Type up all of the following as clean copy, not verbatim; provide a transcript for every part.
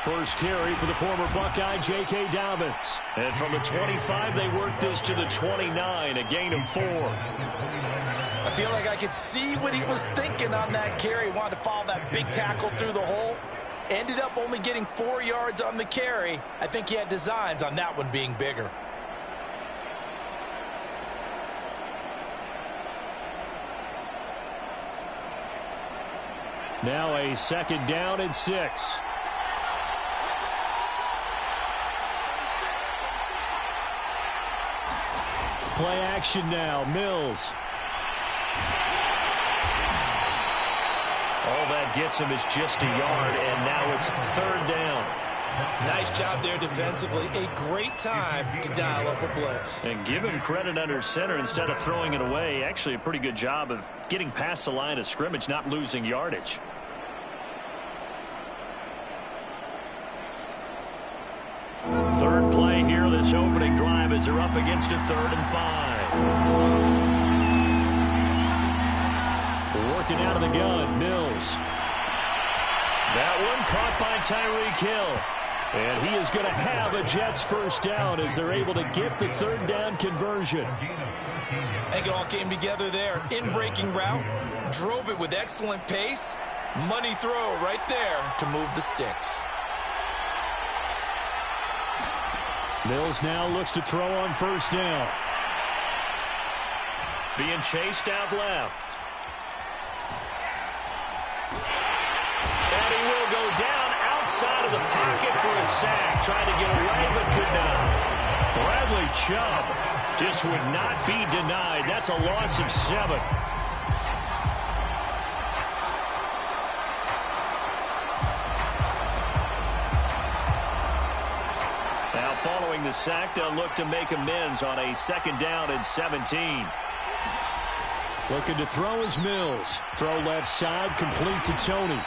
first carry for the former Buckeye, J.K. Dobbins. And from the 25, they work this to the 29, a gain of 4. I feel like I could see what he was thinking on that carry. Wanted to follow that big tackle through the hole. Ended up only getting 4 yards on the carry. I think he had designs on that one being bigger. Now a 2nd down and 6. Play action now. Mills. All that gets him is just a yard, and now it's 3rd down. Nice job there defensively. A great time to dial up a blitz. And give him credit under center instead of throwing it away. Actually, a pretty good job of getting past the line of scrimmage, not losing yardage. Third play here, this opening drive, as they're up against a 3rd and 5. Working out of the gun, Mills. That one caught by Tyreek Hill. And he is going to have a Jets first down as they're able to get the 3rd down conversion. I think it all came together there. In-breaking route, drove it with excellent pace. Money throw right there to move the sticks. Mills now looks to throw on 1st down. Being chased out left. And he will go down outside of the pocket for a sack. Tried to get away but could not. Bradley Chubb just would not be denied. That's a loss of 7. Now following the sack, they'll look to make amends on a 2nd down and 17. Looking to throw is Mills. Throw left side, complete to Tony.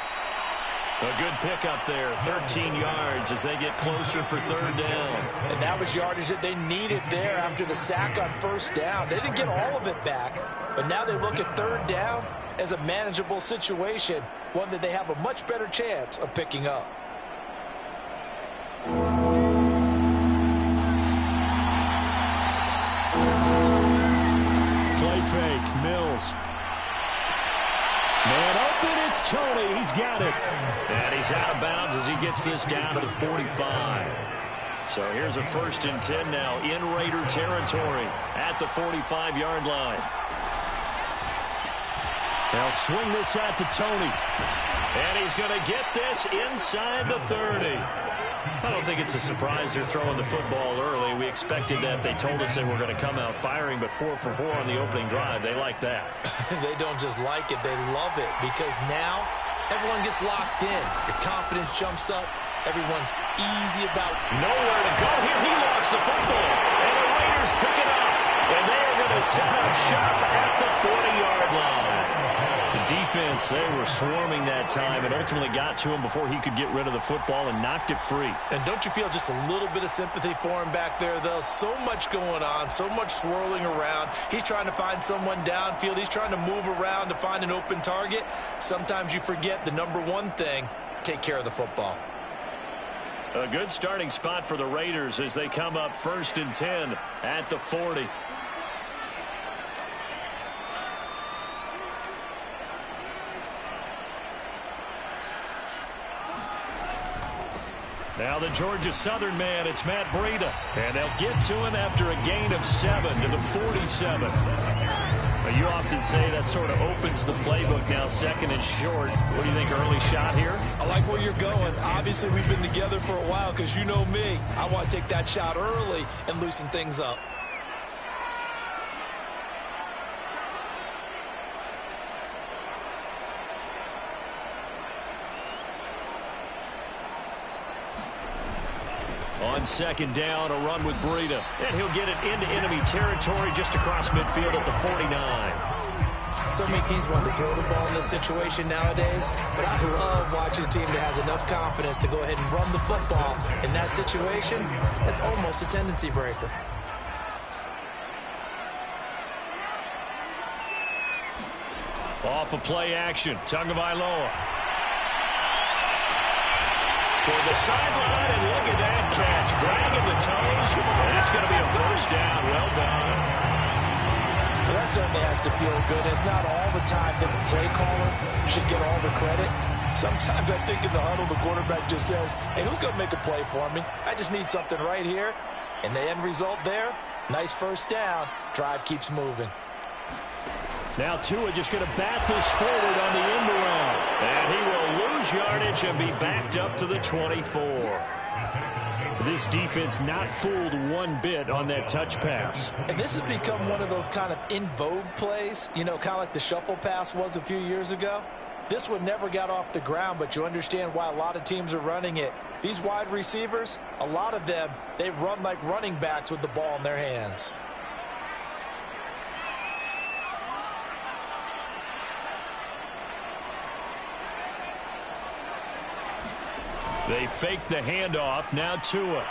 A good pickup there, 13 yards as they get closer for 3rd down. And that was yardage that they needed there after the sack on 1st down. They didn't get all of it back, but now they look at 3rd down as a manageable situation, one that they have a much better chance of picking up. Play fake, Mills. Man open, it's Tony. He's got it. And he's out of bounds as he gets this down to the 45. So here's a 1st and 10 now in Raider territory at the 45-yard line. They'll swing this out to Tony. And he's going to get this inside the 30. I don't think it's a surprise they're throwing the football early. We expected that. They told us they were going to come out firing, but 4 for 4 on the opening drive. They like that. They don't just like it, they love it, because now everyone gets locked in. Your confidence jumps up. Everyone's easy about nowhere to go here. He lost the football, and the Raiders pick it up, and they are going to set up shop at the 40-yard line. The defense, they were swarming that time and ultimately got to him before he could get rid of the football and knocked it free. And don't you feel just a little bit of sympathy for him back there, though? So much going on, so much swirling around. He's trying to find someone downfield. He's trying to move around to find an open target. Sometimes you forget the number one thing, take care of the football. A good starting spot for the Raiders as they come up 1st and 10 at the 40. Now the Georgia Southern man, it's Matt Breida. And they'll get to him after a gain of 7 to the 47. Well, you often say that sort of opens the playbook now, 2nd and short. What do you think, early shot here? I like where you're going. Obviously, we've been together for a while because you know me. I want to take that shot early and loosen things up. On 2nd down, a run with Breida. And he'll get it into enemy territory just across midfield at the 49. So many teams want to throw the ball in this situation nowadays, but I love watching a team that has enough confidence to go ahead and run the football. In that situation, that's almost a tendency breaker. Off of play action, Tagovailoa. Toward the sideline, and look at that catch. Dragging the toes, and it's going to be a first down. Well done. Well, that certainly has to feel good. It's not all the time that the play caller should get all the credit. Sometimes I think in the huddle, the quarterback just says, hey, who's going to make a play for me? I just need something right here. And the end result there, nice first down. Drive keeps moving. Now Tua just going to bat this forward on the end around. And he will lose yardage and be backed up to the 24. This defense not fooled one bit on that touch pass. And this has become one of those kind of in vogue plays, you know, kind of like the shuffle pass was a few years ago. This one never got off the ground, but you understand why a lot of teams are running it. These wide receivers, a lot of them, they run like running backs with the ball in their hands. They fake the handoff. Now Tua.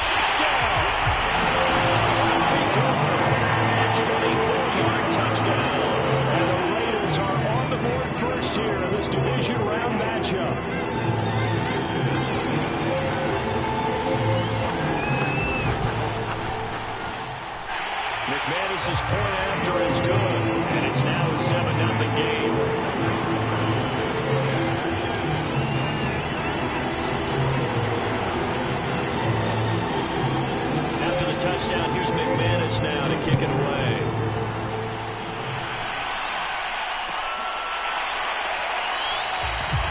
Touchdown! A 24-yard touchdown. And the Raiders are on the board first here in this division round matchup. McManus's point after is good. And it's now a 7-0 game. Touchdown. Here's McManus now to kick it away.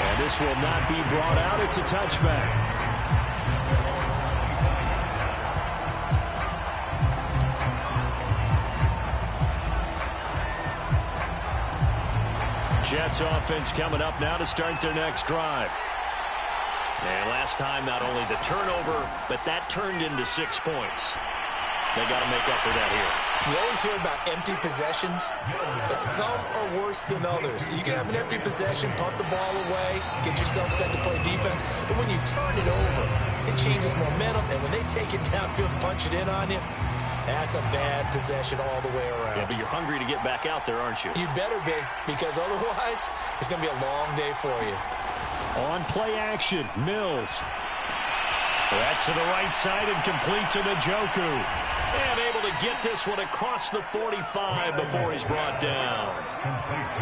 And this will not be brought out. It's a touchback. Jets offense coming up now to start their next drive. And last time, not only the turnover, but that turned into 6 points. They got to make up for that here. You always hear about empty possessions, but some are worse than others. You can have an empty possession, punt the ball away, get yourself set to play defense, but when you turn it over, it changes momentum, and when they take it downfield and punch it in on you, that's a bad possession all the way around. Yeah, but you're hungry to get back out there, aren't you? You better be, because otherwise, it's going to be a long day for you. On play action, Mills. That's to the right side and complete to Njoku. And able to get this one across the 45 before he's brought down.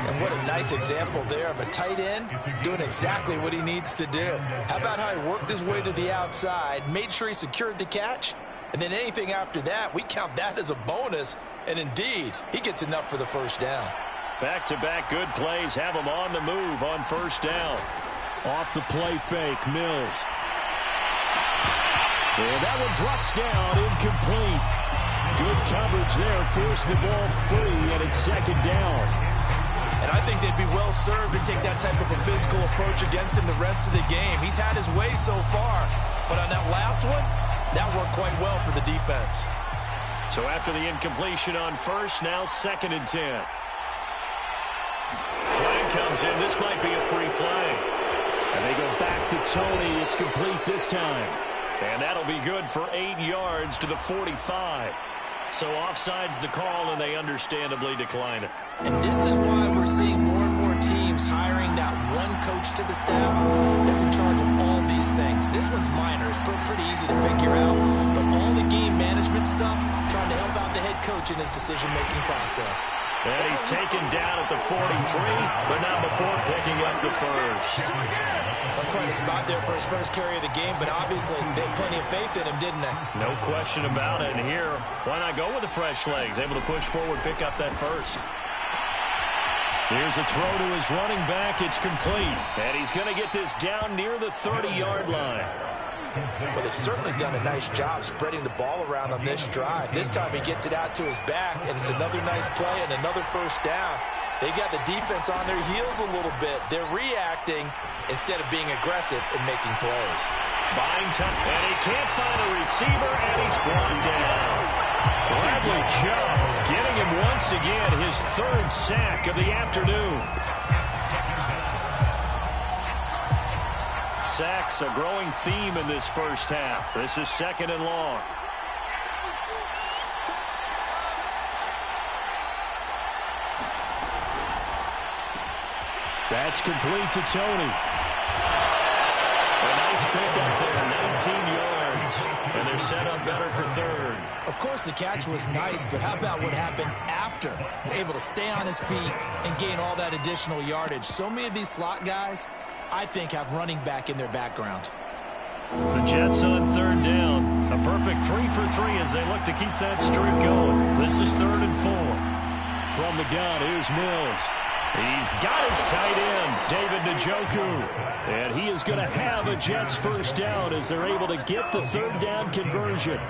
And what a nice example there of a tight end doing exactly what he needs to do. How about how he worked his way to the outside, made sure he secured the catch, and then anything after that, we count that as a bonus. And indeed, he gets enough for the first down. Back-to-back good plays have him on the move on first down. Off the play fake, Mills. And that one drops down, incomplete. Good coverage there, forced the ball free, and it's second down. And I think they'd be well served to take that type of a physical approach against him the rest of the game. He's had his way so far, but on that last one, that worked quite well for the defense. So after the incompletion on first, now 2nd and 10. Flag comes in. This might be a free play. And they go back to Tony. It's complete this time. And that'll be good for 8 yards to the 45. So offside's the call, and they understandably decline it. And this is why we're seeing more and more teams hiring that one coach to the staff that's in charge of all these things. This one's minor. It's pretty easy to figure out. But all the game management stuff, trying to help out the head coach in his decision-making process. And he's taken down at the 43, but not before picking up the first. That's quite a spot there for his first carry of the game, but obviously they had plenty of faith in him, didn't they? No question about it. And here, why not go with the fresh legs? Able to push forward, pick up that first. Here's a throw to his running back. It's complete. And he's going to get this down near the 30-yard line. Well, they've certainly done a nice job spreading the ball around on this drive. This time he gets it out to his back, and it's another nice play and another first down. They've got the defense on their heels a little bit. They're reacting instead of being aggressive and making plays. Buying time, and he can't find a receiver, and he's brought down. Bradley Chubb getting him once again, his 3rd sack of the afternoon. Sacks, a growing theme in this first half. This is 2nd and long. That's complete to Tony. A nice pickup there, 19 yards. And they're set up better for third. Of course, the catch was nice, but how about what happened after? Able to stay on his feet and gain all that additional yardage. So many of these slot guys, I think, have running back in their background. The Jets on third down. A perfect 3 for 3 as they look to keep that streak going. This is 3rd and 4. From the gun, here's Mills. He's got his tight end, David Njoku. And he is going to have a Jets first down as they're able to get the third down conversion.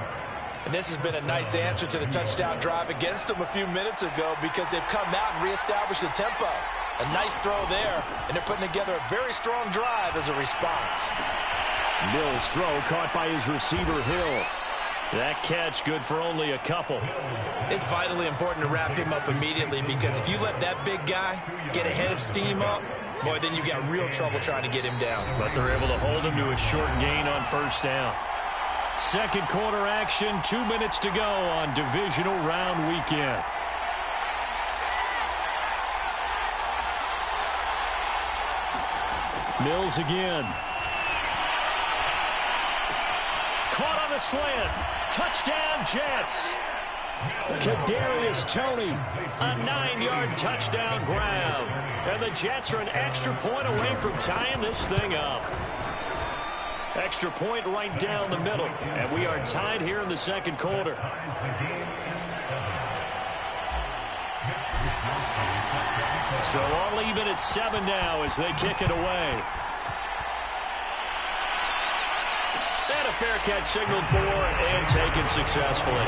And this has been a nice answer to the touchdown drive against them a few minutes ago because they've come out and reestablished the tempo. A nice throw there, and they're putting together a very strong drive as a response. Mills' throw caught by his receiver, Hill. That catch good for only a couple. It's vitally important to wrap him up immediately because if you let that big guy get ahead of steam up, boy, then you've got real trouble trying to get him down. But they're able to hold him to a short gain on first down. Second quarter action, 2 minutes to go on Divisional Round Weekend. Mills again. Caught on the slant. Touchdown, Jets. Kadarius Toney, a 9-yard touchdown grab. And the Jets are an extra point away from tying this thing up. Extra point right down the middle. And we are tied here in the second quarter. So all even at 7 now as they kick it away. And a fair catch signaled for and taken successfully.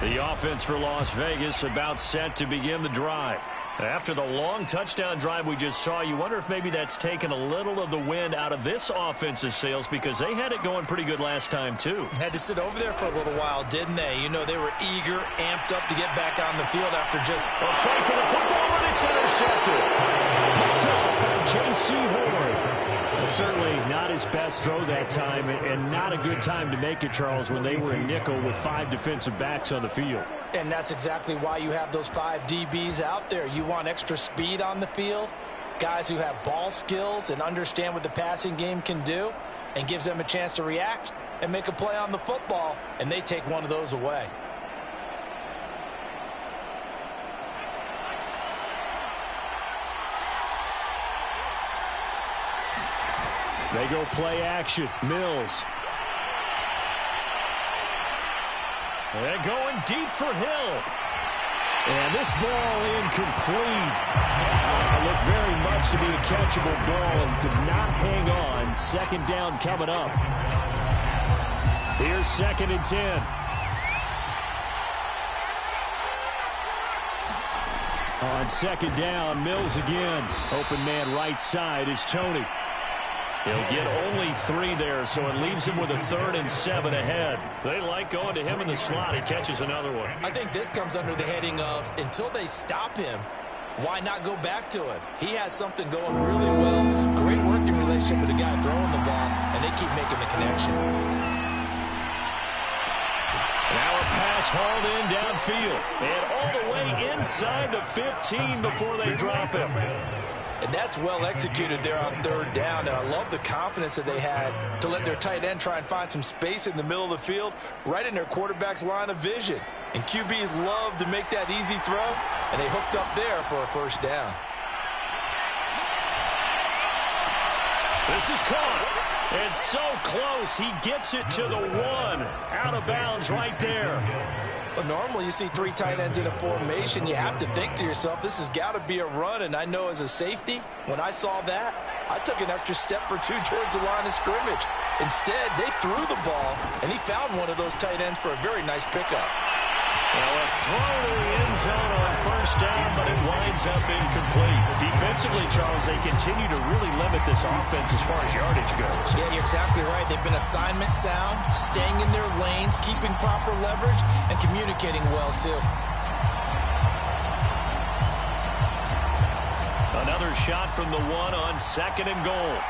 The offense for Las Vegas about set to begin the drive. After the long touchdown drive we just saw, you wonder if maybe that's taken a little of the wind out of this offense's sails because they had it going pretty good last time, too. Had to sit over there for a little while, didn't they? You know, they were eager, amped up to get back on the field after just a fight for the football, and it's intercepted. Picked up by J.C. Horn. Certainly not his best throw that time, and not a good time to make it, Charles, when they were in nickel with 5 defensive backs on the field. And that's exactly why you have those 5 DBs out there. You want extra speed on the field, guys who have ball skills and understand what the passing game can do, and gives them a chance to react and make a play on the football, and they take one of those away. They go play action. Mills. They're going deep for Hill. And this ball incomplete. Looked very much to be a catchable ball and could not hang on. Second down coming up. Here's 2nd and 10. On 2nd down, Mills again. Open man right side is Toney. He'll get only 3 there, so it leaves him with a 3rd and 7 ahead. They like going to him in the slot. He catches another one. I think this comes under the heading of, until they stop him, why not go back to it? He has something going really well. Great working relationship with the guy throwing the ball, and they keep making the connection. Now a pass hauled in downfield. And all the way inside the 15 before they drop him. And that's well executed there on 3rd down. And I love the confidence that they had to let their tight end try and find some space in the middle of the field, right in their quarterback's line of vision. And QBs love to make that easy throw, and they hooked up there for a first down. This is caught. And so close, he gets it to the 1. Out of bounds right there. Well, normally you see 3 tight ends in a formation. You have to think to yourself, this has got to be a run. And I know as a safety, when I saw that, I took an extra step or 2 towards the line of scrimmage. Instead, they threw the ball, and he found one of those tight ends for a very nice pickup. Well, a throw to the end zone on first down, but it winds up incomplete. Defensively, Charles, they continue to really limit this offense as far as yardage goes. Yeah, you're exactly right. They've been assignment sound, staying in their lanes, keeping proper leverage, and communicating well, too. Another shot from the one on 2nd and goal.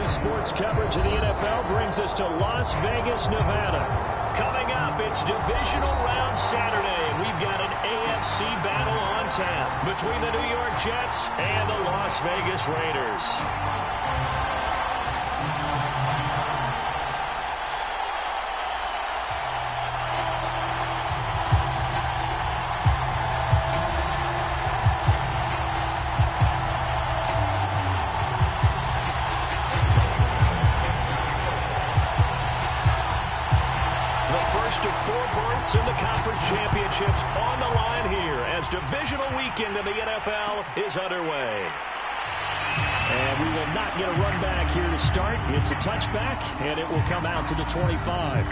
Sports coverage of the NFL brings us to Las Vegas, Nevada. Coming up, it's Divisional Round Saturday, and we've got an AFC battle on tap between the New York Jets and the Las Vegas Raiders. In the conference championships on the line here as divisional weekend in the NFL is underway. And we will not get a run back here to start. It's a touchback, and it will come out to the 25.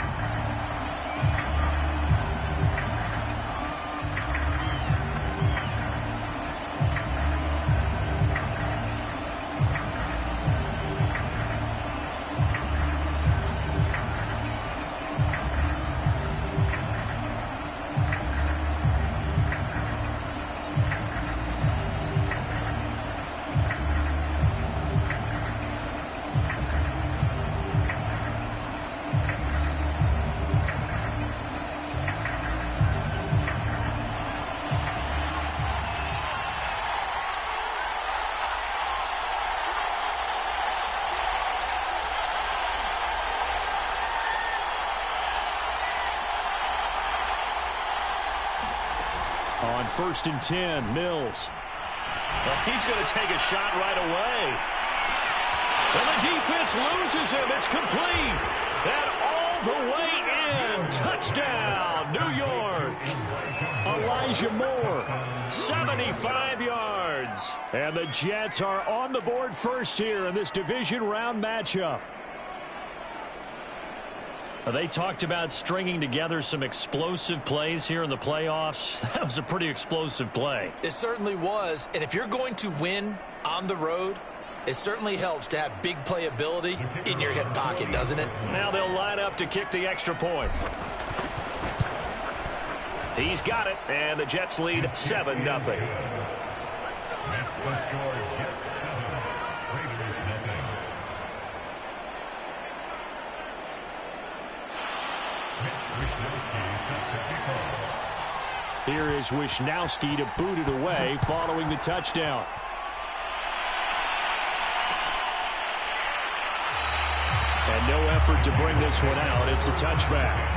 On 1st and 10, Mills. Well, he's going to take a shot right away. And the defense loses him. It's complete. And all the way in. Touchdown, New York. Elijah Moore, 75 yards. And the Jets are on the board first here in this division round matchup. They talked about stringing together some explosive plays here in the playoffs. That was a pretty explosive play. It certainly was. And if you're going to win on the road, it certainly helps to have big playability in your hip pocket, doesn't it? Now they'll line up to kick the extra point. He's got it, and the Jets lead 7-0. Here is Wisnowski to boot it away following the touchdown. And no effort to bring this one out. It's a touchback.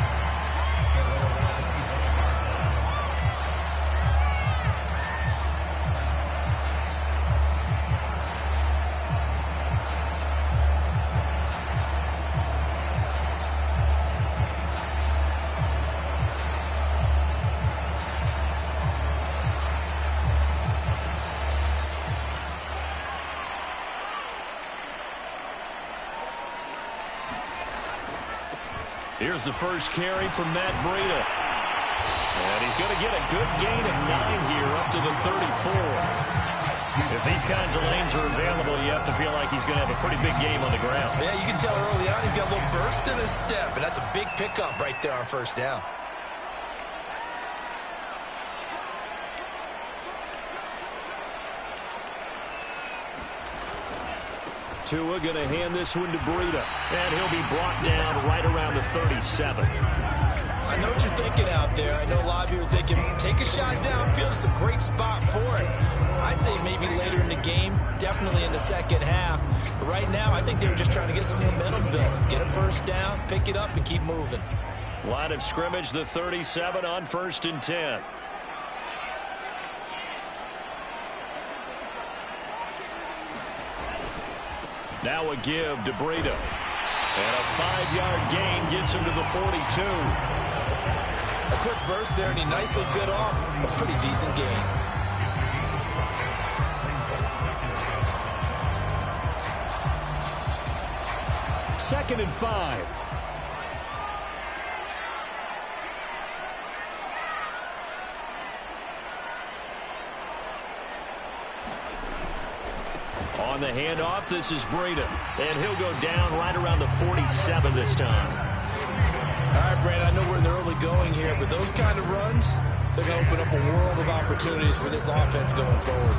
Here's the first carry from Matt Breida. And he's going to get a good gain of 9 here up to the 34. If these kinds of lanes are available, you have to feel like he's going to have a pretty big game on the ground. Yeah, you can tell early on he's got a little burst in his step, and that's a big pickup right there on first down. Tua going to hand this one to Breida. And he'll be brought down right around the 37. I know what you're thinking out there. I know a lot of you are thinking, take a shot downfield. It's a great spot for it. I'd say maybe later in the game, definitely in the second half. But right now, I think they were just trying to get some momentum built. Get a first down, pick it up, and keep moving. Line of scrimmage, the 37 on 1st and 10. Now a give to Breida. And a 5-yard gain gets him to the 42. A quick burst there, and he nicely bit off a pretty decent gain. Second and 5. On the handoff, this is Breida. And he'll go down right around the 47 this time. All right, Brandon, I know we're in the early going here, but those kind of runs, they're going to open up a world of opportunities for this offense going forward.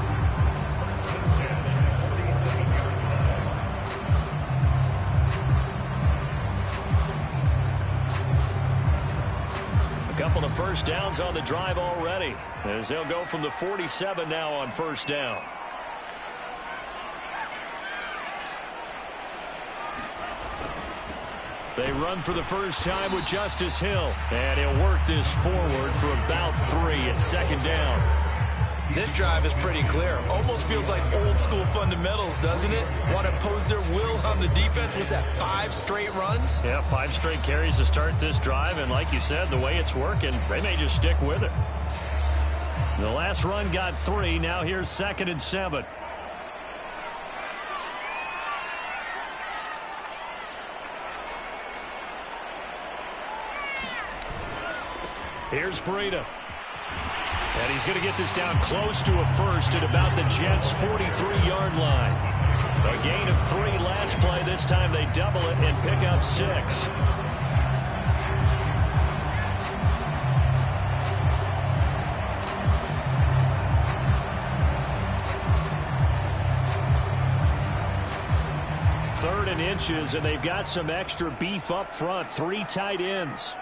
A couple of first downs on the drive already, as they'll go from the 47 now on first down. They run for the first time with Justice Hill. And he'll work this forward for about 3 at second down. This drive is pretty clear. Almost feels like old school fundamentals, doesn't it? Want to impose their will on the defense. Was that 5 straight runs? Yeah, 5 straight carries to start this drive. And like you said, the way it's working, they may just stick with it. The last run got 3. Now here's 2nd and 7. Here's Breida. And he's going to get this down close to a first at about the Jets' 43-yard line. A gain of 3 last play. This time they double it and pick up 6. Third and inches, and they've got some extra beef up front. 3 tight ends.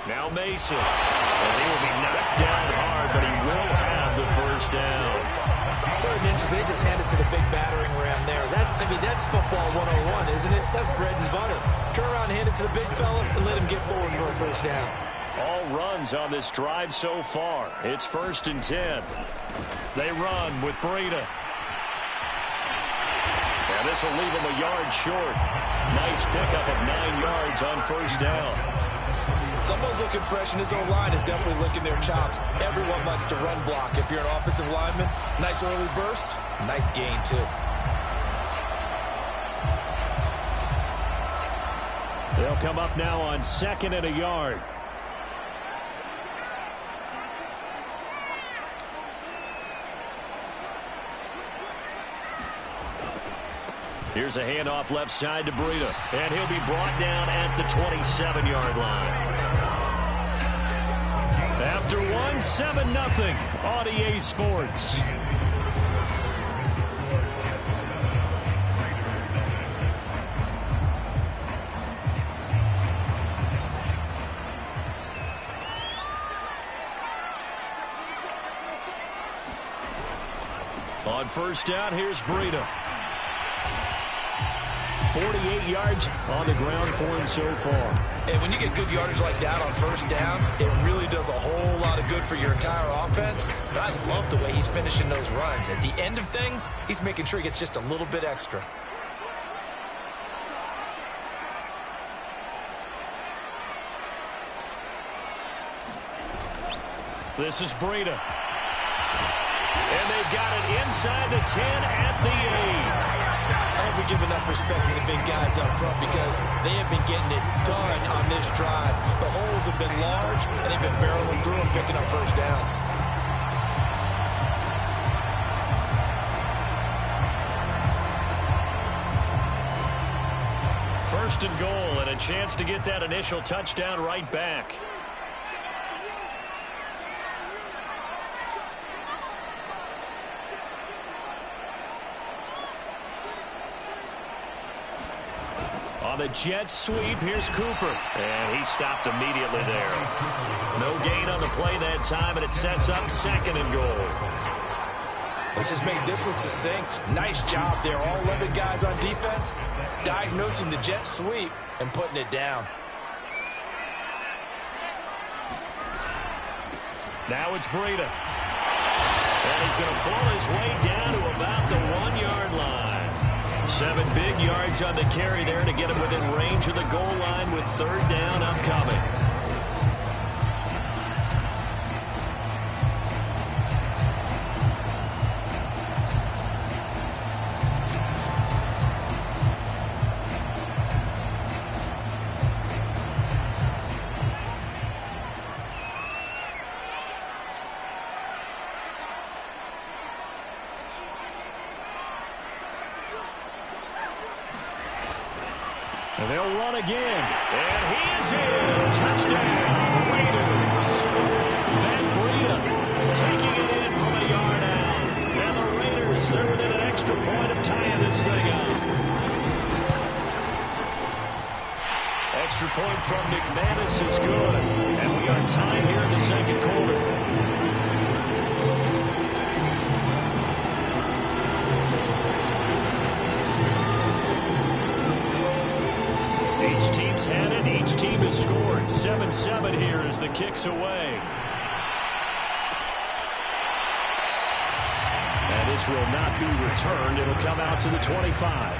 Now Mason. And he will be knocked down hard, but he will have the first down. 3rd and inches, they just handed to the big battering ram there. That's football 101, isn't it? That's bread and butter. Turn around into the big fella and let him get forward for a first down. All runs on this drive so far. It's 1st and 10. They run with Breida. And this will leave him a yard short. Nice pickup of 9 yards on 1st down. Someone's looking fresh, and his O-line is definitely licking their chops. Everyone likes to run block. If you're an offensive lineman, nice early burst, nice gain, too. They'll come up now on 2nd and a yard. Here's a handoff left side to Breida, and he'll be brought down at the 27-yard line. After one, 7-0 on EA Sports. On 1st down, here's Breida. 48 yards on the ground for him so far. And when you get good yardage like that on 1st down, it really does a whole lot of good for your entire offense. But I love the way he's finishing those runs. At the end of things, he's making sure he gets just a little bit extra. This is Breida. And they've got it inside the 10 at the 8. I hope we give enough respect to the big guys up front because they have been getting it done on this drive. The holes have been large, and they've been barreling through and picking up 1st downs. First and goal, and a chance to get that initial touchdown right back. On the jet sweep, here's Cooper. And he stopped immediately there. No gain on the play that time, and it sets up 2nd and goal. Let's just make this one succinct. Nice job there. All 11 guys on defense diagnosing the jet sweep and putting it down. Now it's Breida. And he's going to pull his way down to about the 1-yard line. 7 big yards on the carry there to get him within range of the goal line with 3rd down upcoming. And they'll run again. And he is in. Touchdown, Raiders. Matt Breida taking it in from a yard out. And the Raiders, they're within an extra point of tying this thing up. Extra point from McManus is good. And we are tied here in the 2nd quarter. Each team's had it. Each team has scored. 7-7 here as the kick's away. And this will not be returned. It'll come out to the 25.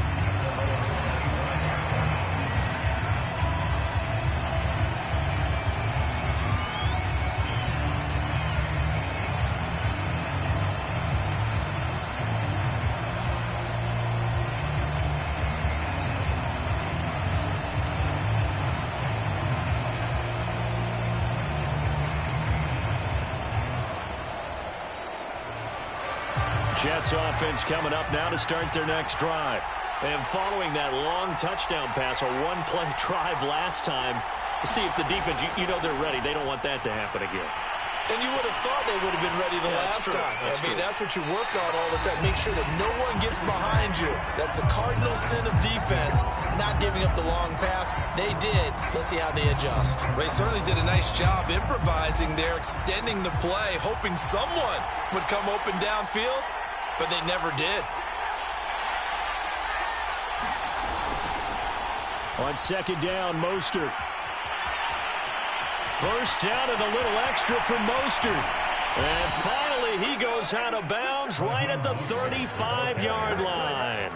Jets offense coming up now to start their next drive. And following that long touchdown pass, a one-play drive last time, see if the defense, you know they're ready. They don't want that to happen again. And you would have thought they would have been ready the last time. That's what you work on all the time. Make sure that no one gets behind you. That's the cardinal sin of defense, not giving up the long pass. They did. Let's see how they adjust. They certainly did a nice job improvising there, extending the play, hoping someone would come open downfield, but they never did. On second down, Mostert. First down and a little extra for Mostert. And finally, he goes out of bounds right at the 35-yard line.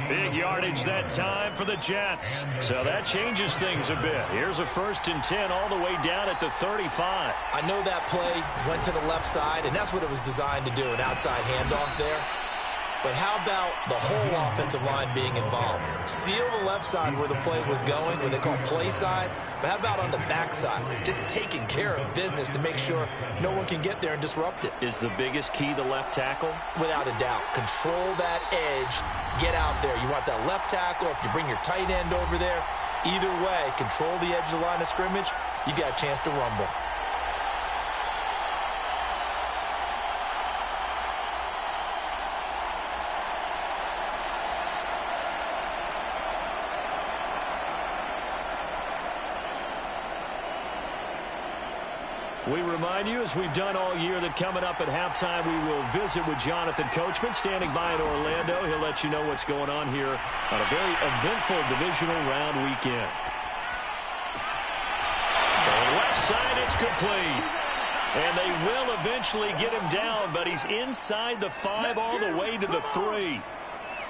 Big yardage that time for the Jets. So that changes things a bit. Here's a 1st and 10 all the way down at the 35. I know that play went to the left side, and that's what it was designed to do, an outside handoff there. But how about the whole offensive line being involved? Seal the left side where the play was going, what they call play side. But how about on the back side? Just taking care of business to make sure no one can get there and disrupt it. Is the biggest key the left tackle? Without a doubt. Control that edge. Get out there. You want that left tackle. If you bring your tight end over there, either way, control the edge of the line of scrimmage, you got a chance to rumble. We remind you, as we've done all year, that coming up at halftime, we will visit with Jonathan Coachman, standing by in Orlando. He'll let you know what's going on here on a very eventful divisional round weekend. So left side, it's complete. And they will eventually get him down, but he's inside the 5 all the way to the 3.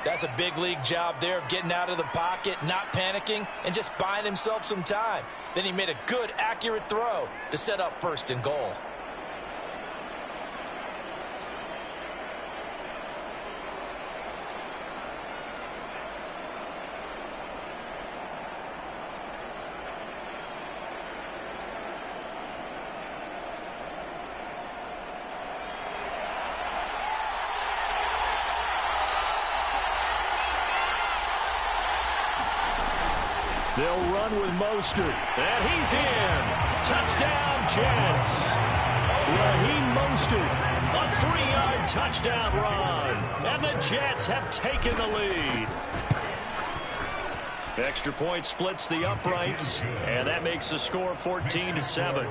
That's a big league job there of getting out of the pocket, not panicking, and just buying himself some time. Then he made a good, accurate throw to set up 1st and goal. They'll run with Mostert, and he's in. Touchdown, Jets. Raheem Mostert, a 3-yard touchdown run, and the Jets have taken the lead. Extra point splits the uprights, and that makes the score 14-7.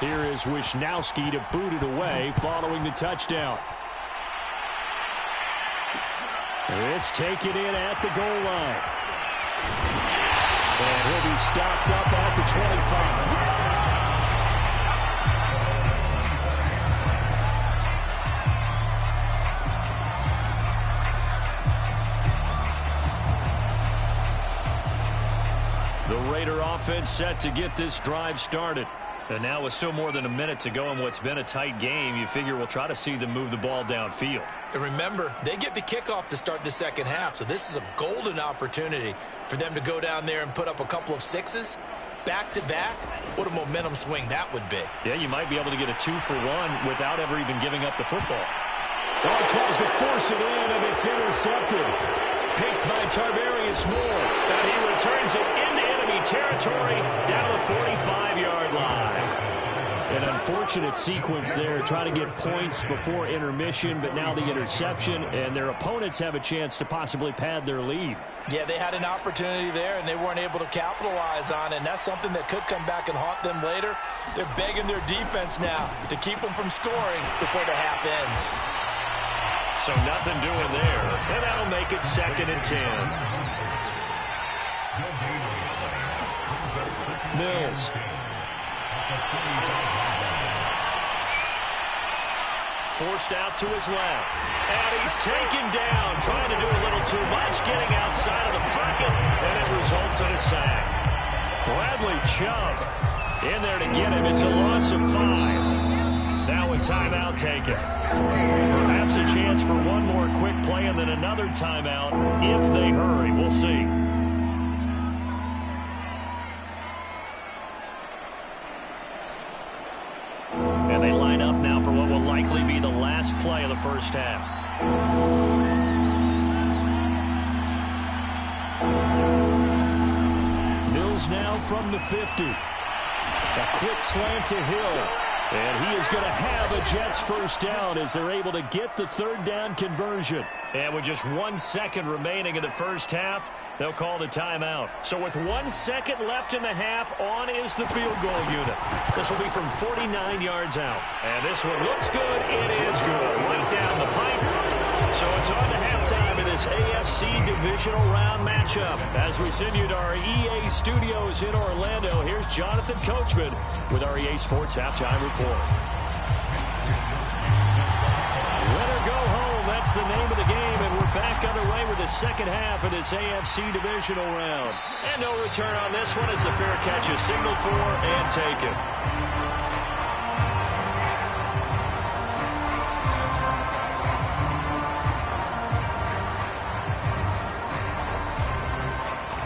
Here is Wisnowski to boot it away following the touchdown. This taken in at the goal line. And he'll be stopped up at the 25. The Raider offense set to get this drive started. And now with still more than a minute to go in what's been a tight game, you figure we'll try to see them move the ball downfield. And remember, they get the kickoff to start the second half, so this is a golden opportunity for them to go down there and put up a couple of 6s. Back-to-back, what a momentum swing that would be. Yeah, you might be able to get a 2-for-1 without ever even giving up the football. Oh, tries to force it in, and it's intercepted. Picked by Tarvarius Moore, and he returns it into enemy territory down the 45-yard line. An unfortunate sequence there, trying to get points before intermission, but now the interception, and their opponents have a chance to possibly pad their lead. Yeah, they had an opportunity there, and they weren't able to capitalize on it, and that's something that could come back and haunt them later. They're begging their defense now to keep them from scoring before the half ends. So nothing doing there, and that'll make it 2nd and 10. Mills. Forced out to his left. And he's taken down, trying to do a little too much, getting outside of the pocket, and it results in a sack. Bradley Chubb in there to get him. It's a loss of 5. Now a timeout taken. Perhaps a chance for one more quick play and then another timeout if they hurry. We'll see. And they line up now for what will likely be the last play of the first half. Mills now from the 50. A quick slant to Hill. And he is going to have a Jets first down as they're able to get the third down conversion. And with just 1 second remaining in the first half, they'll call the timeout. So with 1 second left in the half, on is the field goal unit. This will be from 49 yards out. And this one looks good. It is good. Right down the pipe. So it's on to halftime in this AFC Divisional Round matchup. As we send you to our EA studios in Orlando, here's Jonathan Coachman with our EA Sports Halftime Report. Let her go home. That's the name of the game, and we're back underway with the second half of this AFC Divisional Round. And no return on this one as the fair catch is signaled for and taken.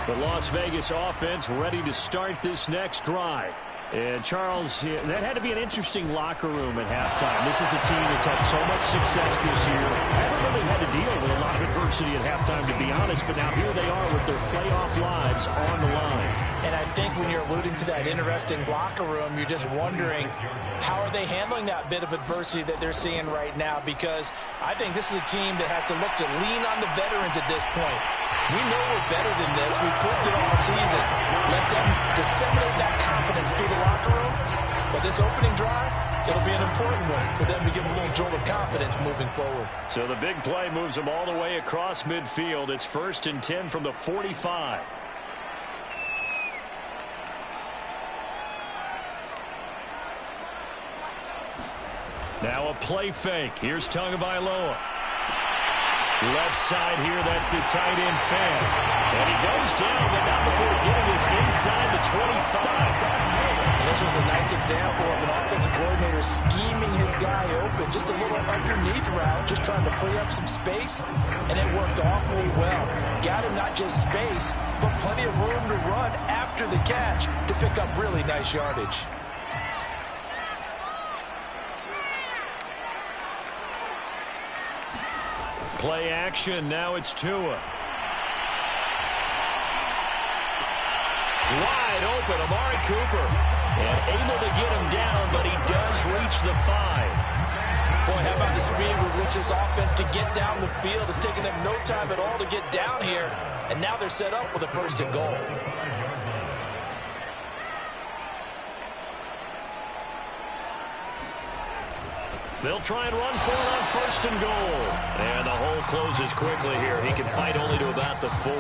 The Las Vegas offense ready to start this next drive. And, Charles, that had to be an interesting locker room at halftime. This is a team that's had so much success this year. Haven't really had to deal with a lot of adversity at halftime, to be honest, but now here they are with their playoff lives on the line. And I think when you're alluding to that interesting locker room, you're just wondering how are they handling that bit of adversity that they're seeing right now, because I think this is a team that has to look to lean on the veterans at this point. We know we're better than this. We've proved it all season. Let them disseminate that confidence through the locker room. But this opening drive, it'll be an important one for them to give a little jolt of confidence moving forward. So the big play moves them all the way across midfield. It's 1st and 10 from the 45. Now a play fake. Here's Tagovailoa. Left side here, that's the tight end fan. And he goes down, but not before getting this inside the 25. And this was a nice example of an offensive coordinator scheming his guy open. Just a little underneath route, just trying to free up some space. And it worked awfully well. Got him not just space, but plenty of room to run after the catch to pick up really nice yardage. Play action, now it's Tua. Wide open, Amari Cooper. And able to get him down, but he does reach the 5. Boy, how about the speed with which this offense can get down the field? It's taken them no time at all to get down here. And now they're set up with a 1st and goal. They'll try and run for it on 1st and goal. And the hole closes quickly here. He can fight only to about the 4.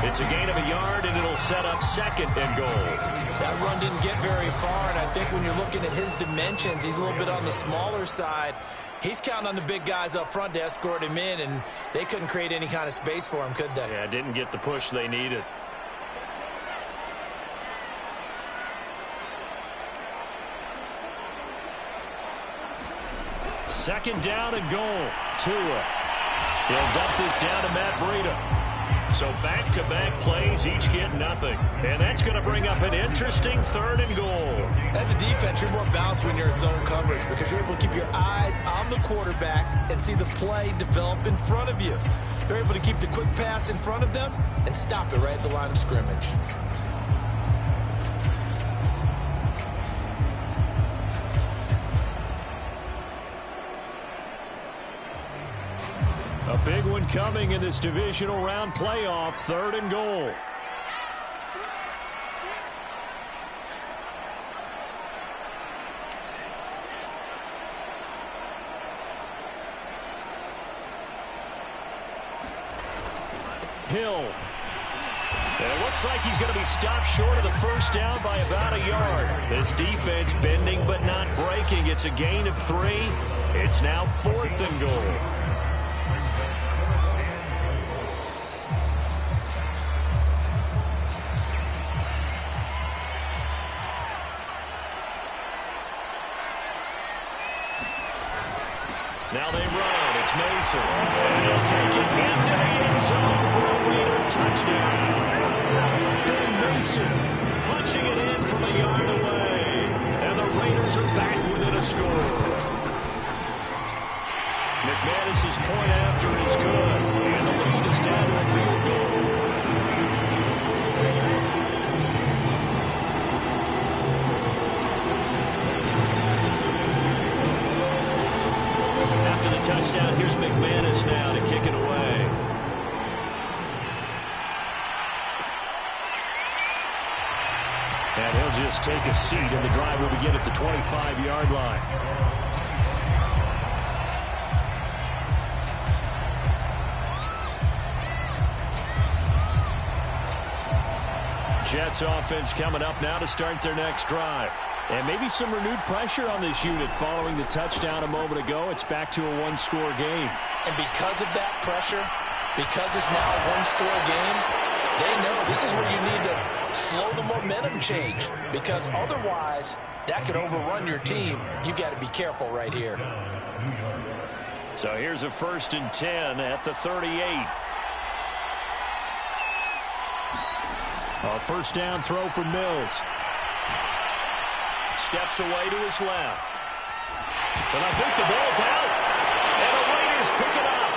It's a gain of a yard, and it'll set up 2nd and goal. That run didn't get very far, and I think when you're looking at his dimensions, he's a little bit on the smaller side. He's counting on the big guys up front to escort him in, and they couldn't create any kind of space for him, could they? Yeah, didn't get the push they needed. Second down and goal. Tua. He'll dump this down to Matt Breida. So back-to-back plays, each get nothing. And that's going to bring up an interesting 3rd and goal. As a defense, you're more balanced when you're in zone coverage because you're able to keep your eyes on the quarterback and see the play develop in front of you. They're able to keep the quick pass in front of them and stop it right at the line of scrimmage. A big one coming in this divisional round playoff, 3rd and goal. Hill. And it looks like he's going to be stopped short of the 1st down by about a yard. This defense bending but not breaking. It's a gain of 3. It's now 4th and goal. Now they run. It's Mason. And he'll take it into the end zone for a Raider touchdown. Ben Mason punching it in from a yard away. And the Raiders are back within a score. McManus's point after is good. And the lead is down to a field goal. touchdown. Here's McManus now to kick it away. And he'll just take a seat, and the drive will begin at the 25-yard line. Jets offense coming up now to start their next drive. And maybe some renewed pressure on this unit following the touchdown a moment ago. It's back to a one-score game. And because of that pressure, because it's now a one-score game, they know this is where you need to slow the momentum change, because otherwise that could overrun your team. You got to be careful right here. So here's a 1st and 10 at the 38. A first down throw for Mills. Steps away to his left. But I think the ball's out. And the Raiders pick it up.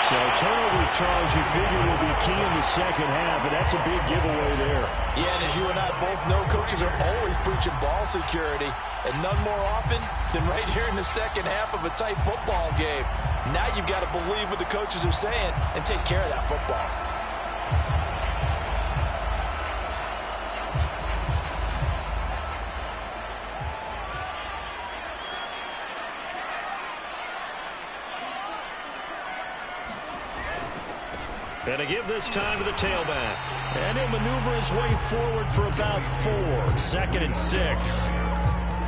So turnovers, Charles, you figure will be key in the second half, and that's a big giveaway there. Yeah, and as you and I both know, coaches are always preaching ball security, and none more often than right here in the second half of a tight football game. Now you've got to believe what the coaches are saying and take care of that football. And to give this time to the tailback. And he'll maneuver his way forward for about 4. 2nd and 6.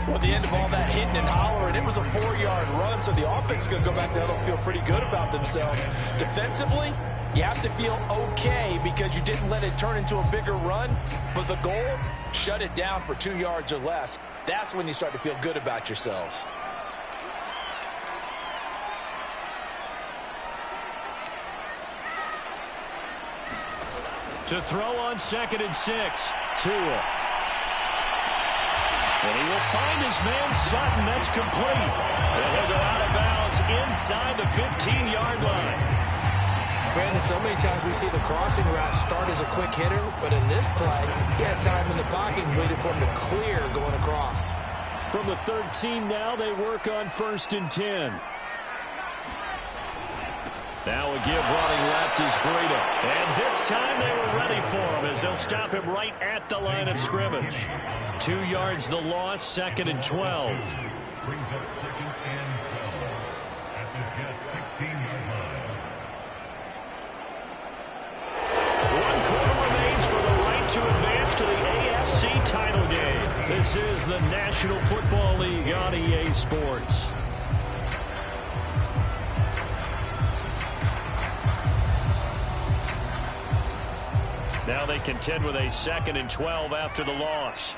Well, at the end of all that hitting and hollering, it was a 4-yard run, so the offense is going to go back there and feel pretty good about themselves. Defensively, you have to feel okay because you didn't let it turn into a bigger run, but the goal, shut it down for 2 yards or less. That's when you start to feel good about yourselves. To throw on 2nd and 6. Tua. And he will find his man Sutton. That's complete. And he'll go out of bounds inside the 15-yard line. Brandon, so many times we see the crossing route start as a quick hitter, but in this play, he had time in the pocket and waited for him to clear going across. From the 13 now, they work on 1st and 10. Now a give running left is Breida. And this time they were ready for him as they'll stop him right at the line of scrimmage. 2 yards the loss, 2nd and 12. Brings up 2nd and 12 at the Jets 16-yard line. 1 quarter remains for the right to advance to the AFC title game. This is the National Football League on EA Sports. Now they contend with a 2nd and 12 after the loss.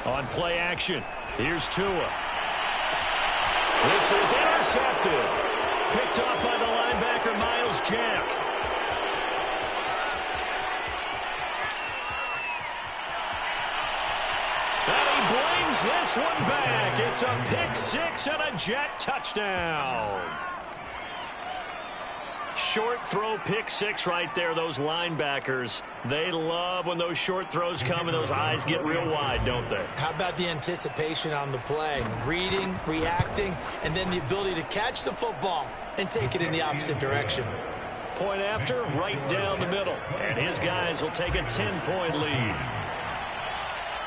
On play action, here's Tua. This is intercepted. Picked up by the linebacker, Miles Jack. This one back. It's a pick 6 and a Jet touchdown. Short throw, pick 6 right there. Those linebackers, they love when those short throws come and those eyes get real wide, don't they? How about the anticipation on the play? Reading, reacting, and then the ability to catch the football and take it in the opposite direction. Point after, right down the middle. And his guys will take a 10-point lead.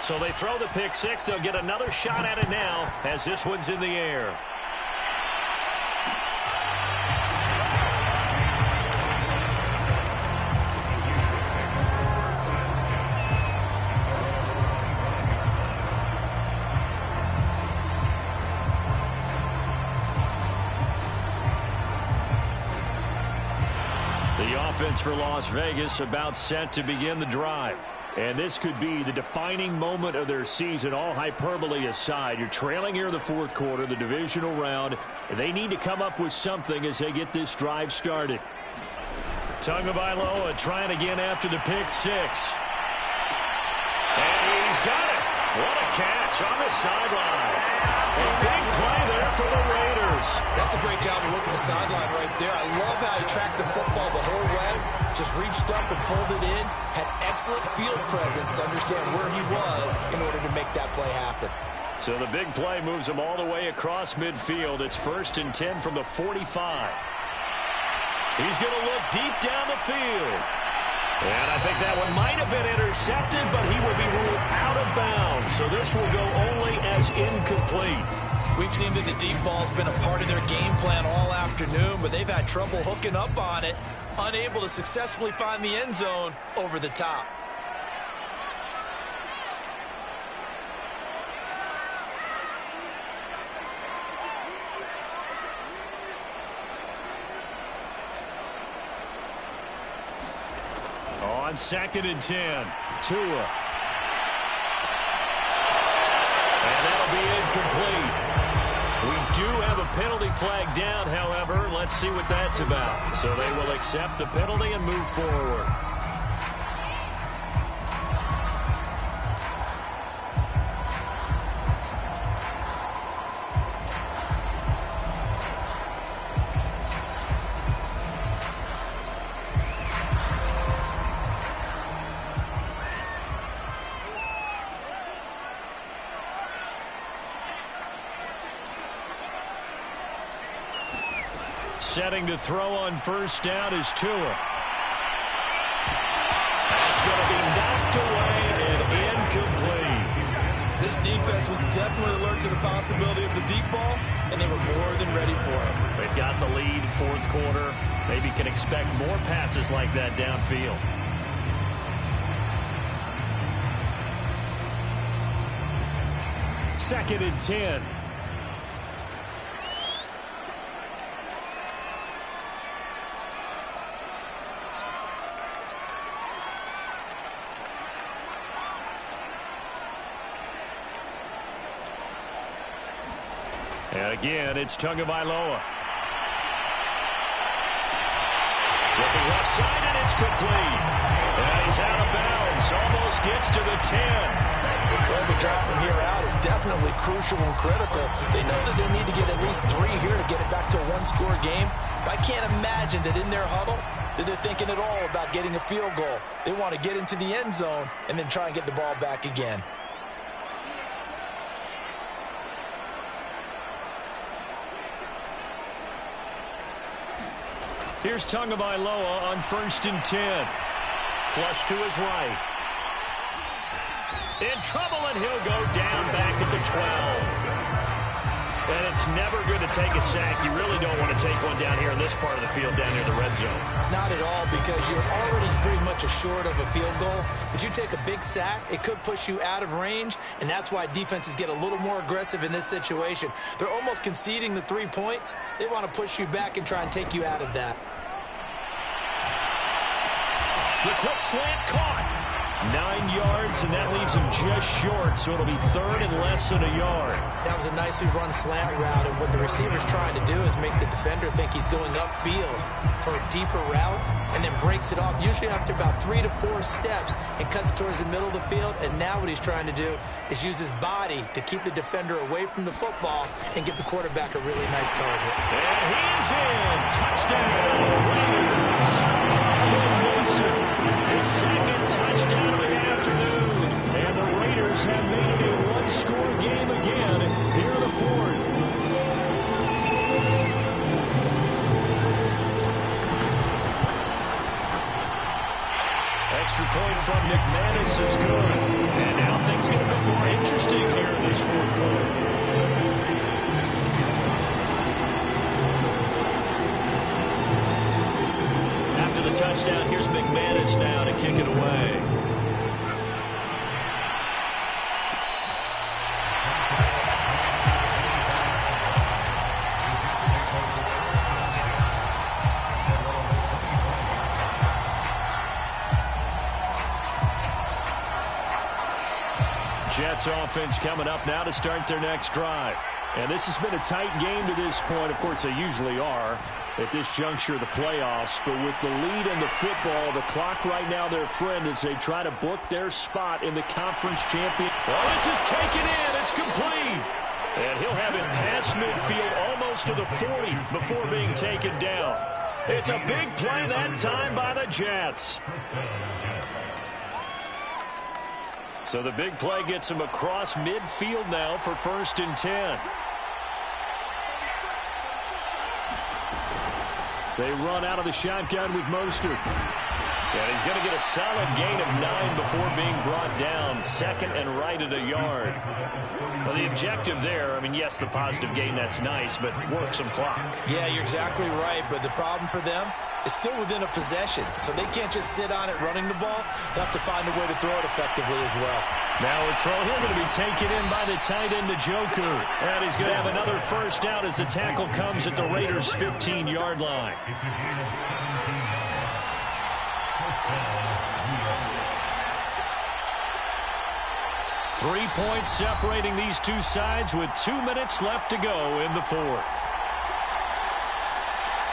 So they throw the pick 6. They'll get another shot at it now as this one's in the air. The offense for Las Vegas about set to begin the drive. And this could be the defining moment of their season, all hyperbole aside. You're trailing here in the 4th quarter, the divisional round. And they need to come up with something as they get this drive started. Tagovailoa trying again after the pick 6. And he's got it. What a catch on the sideline. A big play there for the Raiders. That's a great job of working the sideline right there. I love how he tracked the football the whole way. just reached up and pulled it in, had excellent field presence to understand where he was in order to make that play happen. So the big play moves him all the way across midfield. It's 1st and 10 from the 45. He's going to look deep down the field. And I think that one might have been intercepted, but he will be ruled out of bounds. So this will go only as incomplete. We've seen that the deep ball's been a part of their game plan all afternoon, but they've had trouble hooking up on it, unable to successfully find the end zone over the top. On 2nd and 10, Tua. And that'll be incomplete. We do have a penalty flag down, however. Let's see what that's about. So they will accept the penalty and move forward. Setting to throw on 1st down is Tua. That's going to be knocked away and incomplete. This defense was definitely alert to the possibility of the deep ball, and they were more than ready for it. They've got the lead, 4th quarter. Maybe can expect more passes like that downfield. Second and 10. And again, it's Tagovailoa. Looking left side, and it's complete. And he's out of bounds. Almost gets to the 10. Well, the drive from here out is definitely crucial and critical. They know that they need to get at least 3 here to get it back to a one-score game. But I can't imagine that in their huddle that they're thinking at all about getting a field goal. They want to get into the end zone and then try and get the ball back again. Here's Tagovailoa on 1st and 10. Flush to his right. In trouble, and he'll go down back at the 12. And it's never good to take a sack. You really don't want to take one down here in this part of the field down near the red zone. Not at all, because you're already pretty much assured of a field goal. But you take a big sack, it could push you out of range, and that's why defenses get a little more aggressive in this situation. They're almost conceding the 3 points. They want to push you back and try and take you out of that. The quick slant caught. 9 yards, and that leaves him just short, so it'll be 3rd and less than a yard. That was a nicely run slant route, and what the receiver's trying to do is make the defender think he's going upfield for a deeper route, and then breaks it off, usually after about 3 to 4 steps, and cuts towards the middle of the field. And now what he's trying to do is use his body to keep the defender away from the football and give the quarterback a really nice target. And he's in. Touchdown, Raiders. His 2nd touchdown of the afternoon. And the Raiders have made it a one-score game again here in the 4th. Extra point from McManus is good. And now things get a bit more interesting here in this 4th quarter. Touchdown. Here's McManus now to kick it away. Jets offense coming up now to start their next drive. And this has been a tight game to this point. Of course, they usually are at this juncture of the playoffs. But with the lead in the football, the clock right now their friend as they try to book their spot in the conference champion. Well, this is taken in. It's complete. And he'll have it past midfield almost to the 40 before being taken down. It's a big play that time by the Jets. So the big play gets him across midfield now for 1st and 10. They run out of the shotgun with Mostert. And he's going to get a solid gain of 9 before being brought down. 2nd and right at a yard. Well, the objective there, I mean, yes, the positive gain, that's nice, but work some clock. Yeah, you're exactly right, but the problem for them is still within a possession, so they can't just sit on it running the ball. They'll have to find a way to throw it effectively as well. Now a throw here going to be taken in by the tight end, Njoku. And he's going to have another first down as the tackle comes at the Raiders' 15-yard line. 3 points separating these two sides with 2 minutes left to go in the 4th.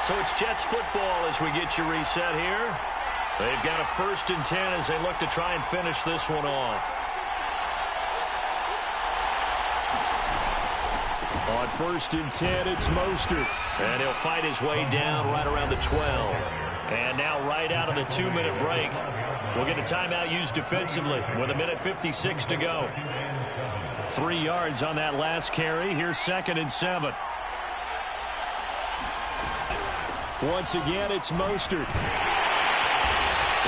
So it's Jets football as we get you reset here. They've got a 1st and 10 as they look to try and finish this one off. On 1st and 10, it's Mostert. And he'll fight his way down right around the 12. And now right out of the 2-minute break, we'll get a timeout used defensively with 1:56 to go. 3 yards on that last carry. Here's 2nd and 7. Once again, it's Mostert.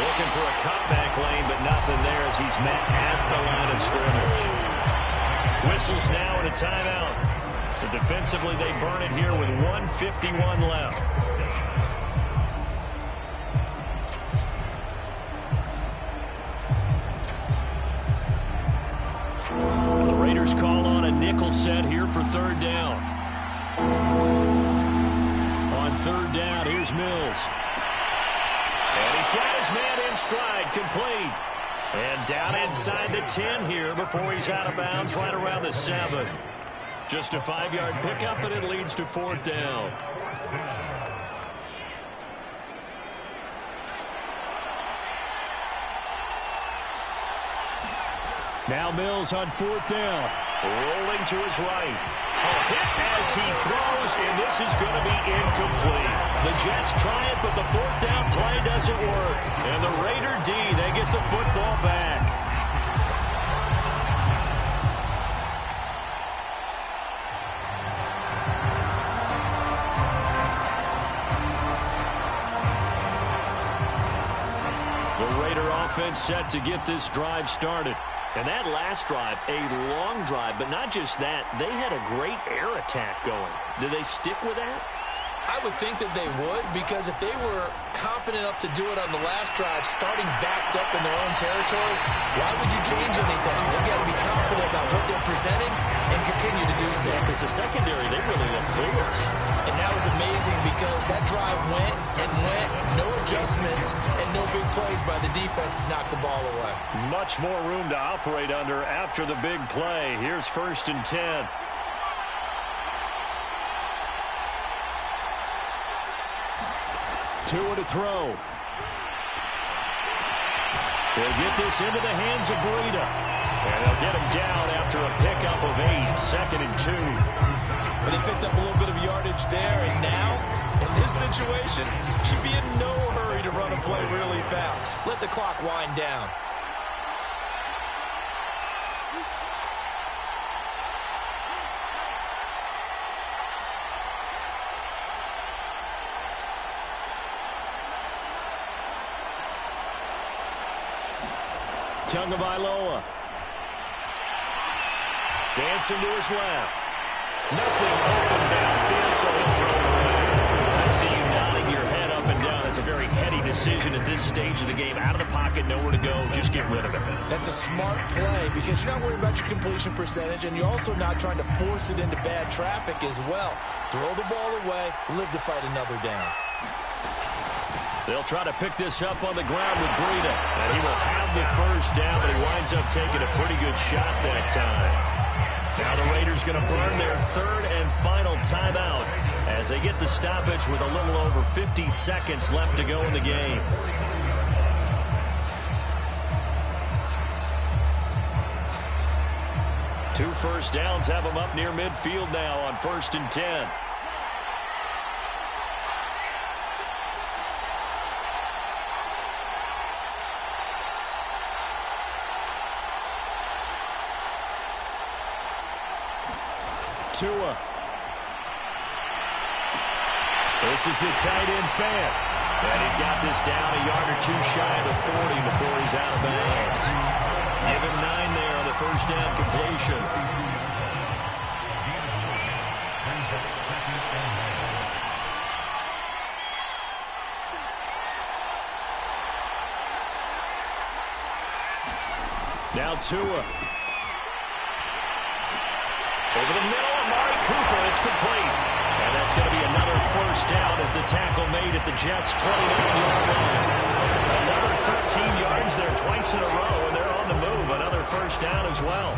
Looking for a cutback lane, but nothing there as he's met at the line of scrimmage. Whistles now and a timeout. So defensively, they burn it here with 1:51 left. The Raiders call on a nickel set here for 3rd down. On 3rd down, here's Mills. And he's got his man in stride, complete. And down inside the 10 here before he's out of bounds right around the 7. Just a 5-yard pickup, and it leads to 4th down. Now Mills on 4th down. Rolling to his right. A hit as he throws, and this is going to be incomplete. The Jets try it, but the 4th down play doesn't work. And the Raider D, they get the football back. The Raider offense set to get this drive started. And that last drive, a long drive, but not just that, they had a great air attack going. Do they stick with that? I would think that they would, because if they were confident enough to do it on the last drive, starting backed up in their own territory, why would you change anything? They've got to be confident about what they're presenting and continue to do so. Yeah, because the secondary, they really look clueless. And that was amazing because that drive went and went, no adjustments, and no big plays by the defense to knock the ball away. Much more room to operate under after the big play. Here's 1st and 10. Two to throw. They'll get this into the hands of Breida. And they'll get him down after a pickup of 8, 2nd and 2. But they picked up a little bit of yardage there, and now, in this situation, should be in no hurry to run a play really fast. Let the clock wind down. Tagovailoa. Dancing to his left. Nothing open downfield, so he'll throw it away. I see you nodding your head up and down. It's a very heady decision at this stage of the game. Out of the pocket, nowhere to go. Just get rid of it. That's a smart play because you're not worried about your completion percentage, and you're also not trying to force it into bad traffic as well. Throw the ball away, live to fight another down. They'll try to pick this up on the ground with Breida. And he will have the first down, but he winds up taking a pretty good shot that time. Now the Raiders going to burn their 3rd and final timeout as they get the stoppage with a little over 50 seconds left to go in the game. Two first downs have them up near midfield now on 1st and 10. Tua. This is the tight end fan. And he's got this down a yard or two shy of the 40 before he's out of bounds. Give him 9 there on the first down completion. Now Tua. Over the middle, Amari Cooper. It's complete. And that's going to be another first down as the tackle made at the Jets' 29-yard line. Another 13 yards there twice in a row, and they're on the move. Another first down as well.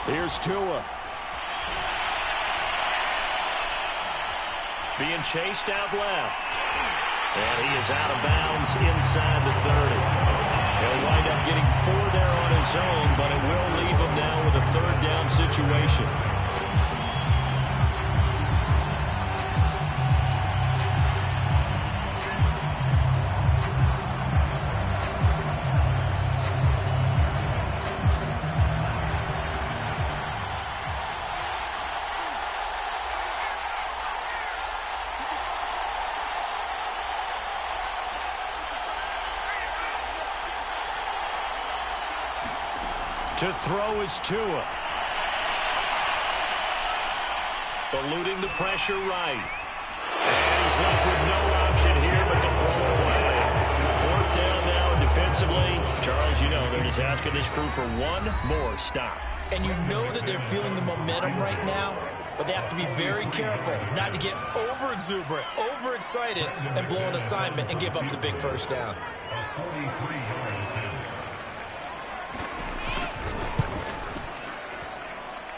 Here's Tua. Being chased out left. And he is out of bounds inside the 30. He'll wind up getting 4 there on his own, but it will leave him now with a third down situation. To throw is Tua. Eluding the pressure right. And he's left with no option here but to throw it away. 4th down now, and defensively, Charles, you know, they're just asking this crew for one more stop. And you know that they're feeling the momentum right now, but they have to be very careful not to get over-exuberant, over-excited, and blow an assignment and give up the big first down. A 43-yard attempt.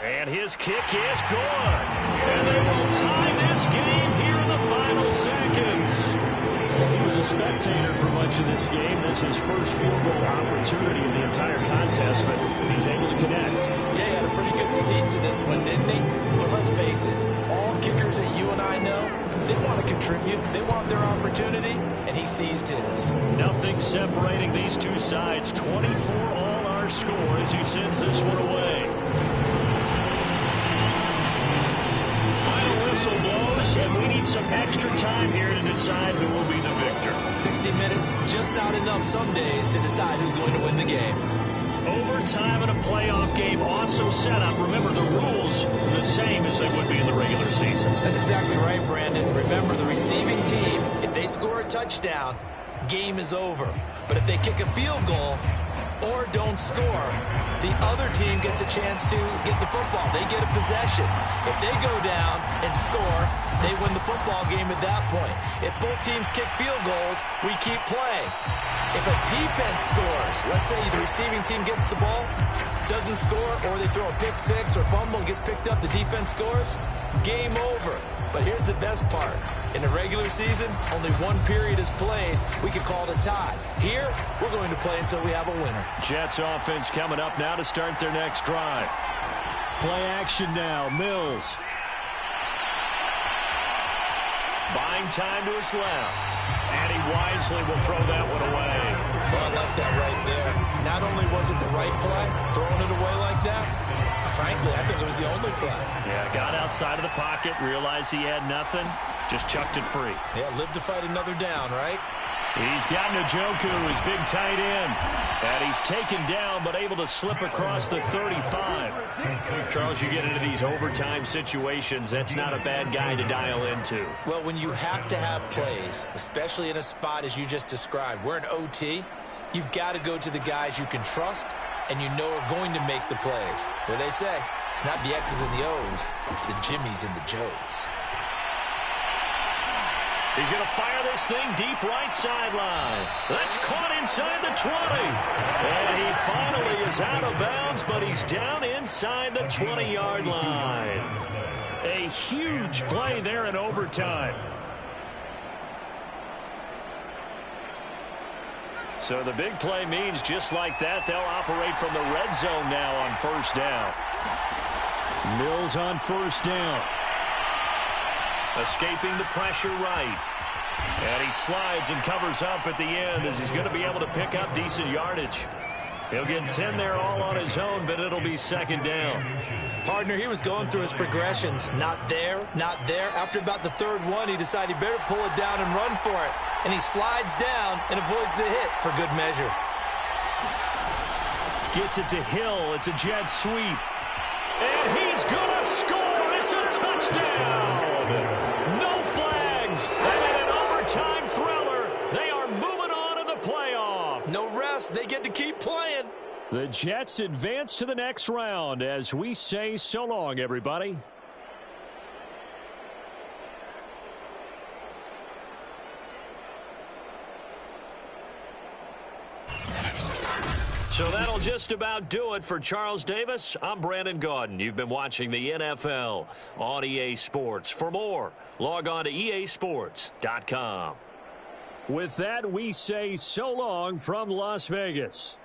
And his kick is good. And they will tie this game here in the final seconds. Well, he was a spectator for much of this game. This is his first field goal opportunity in the entire contest, but he's able to connect. Yeah, he had a pretty good seat to this one, didn't he? But let's face it, all kickers that you and I know, they want to contribute. They want their opportunity, and he seized his. Nothing separating these two sides. 24 all our score as he sends this one away. Whistle blows, and we need some extra time here to decide who will be the victor. 60 minutes, just not enough some days to decide who's going to win the game. Overtime in a playoff game, awesome setup. Remember, the rules are the same as they would be in the regular season. That's exactly right, Brandon. Remember, the receiving team, if they score a touchdown, game is over. But if they kick a field goal or don't score, the other team gets a chance to get the football. They get a possession. If they go down and score, they win the football game at that point. If both teams kick field goals, we keep playing. If a defense scores, let's say the receiving team gets the ball, doesn't score, or they throw a pick six or fumble and gets picked up, the defense scores, game over. But here's the best part. In the regular season, only one period is played. We could call it a tie. Here, we're going to play until we have a winner. Jets offense coming up now to start their next drive. Play action now. Mills. Buying time to his left. And he wisely will throw that one away. Well, I like that right there. Not only was it the right play, throwing it away like that, frankly, I think it was the only play. Yeah, got outside of the pocket, realized he had nothing, just chucked it free. Yeah, live to fight another down, right? He's got Njoku, his big tight end. And he's taken down, but able to slip across the 35. Charles, you get into these overtime situations, that's not a bad guy to dial into. Well, when you have to have plays, especially in a spot as you just described, we're in OT, you've got to go to the guys you can trust and you know are going to make the plays. What they say, it's not the X's and the O's, it's the Jimmys and the Joes. He's going to fire this thing deep right sideline. That's caught inside the 20. And he finally is out of bounds, but he's down inside the 20-yard line. A huge play there in overtime. So the big play means just like that, they'll operate from the red zone now on first down. Mills on first down. Escaping the pressure right. And he slides and covers up at the end as he's going to be able to pick up decent yardage. He'll get 10 there all on his own, but it'll be second down. Partner, he was going through his progressions. Not there, not there. After about the third one, he decided he better pull it down and run for it. And he slides down and avoids the hit for good measure. Gets it to Hill. It's a jet sweep. And he's going to score. It's a touchdown. No flags. And in an overtime thriller, they are moving on to the playoff. No rest. They get to keep playing. The Jets advance to the next round as we say so long, everybody. So that'll just about do it for Charles Davis. I'm Brandon Gaudin. You've been watching the NFL on EA Sports. For more, log on to easports.com. With that, we say so long from Las Vegas.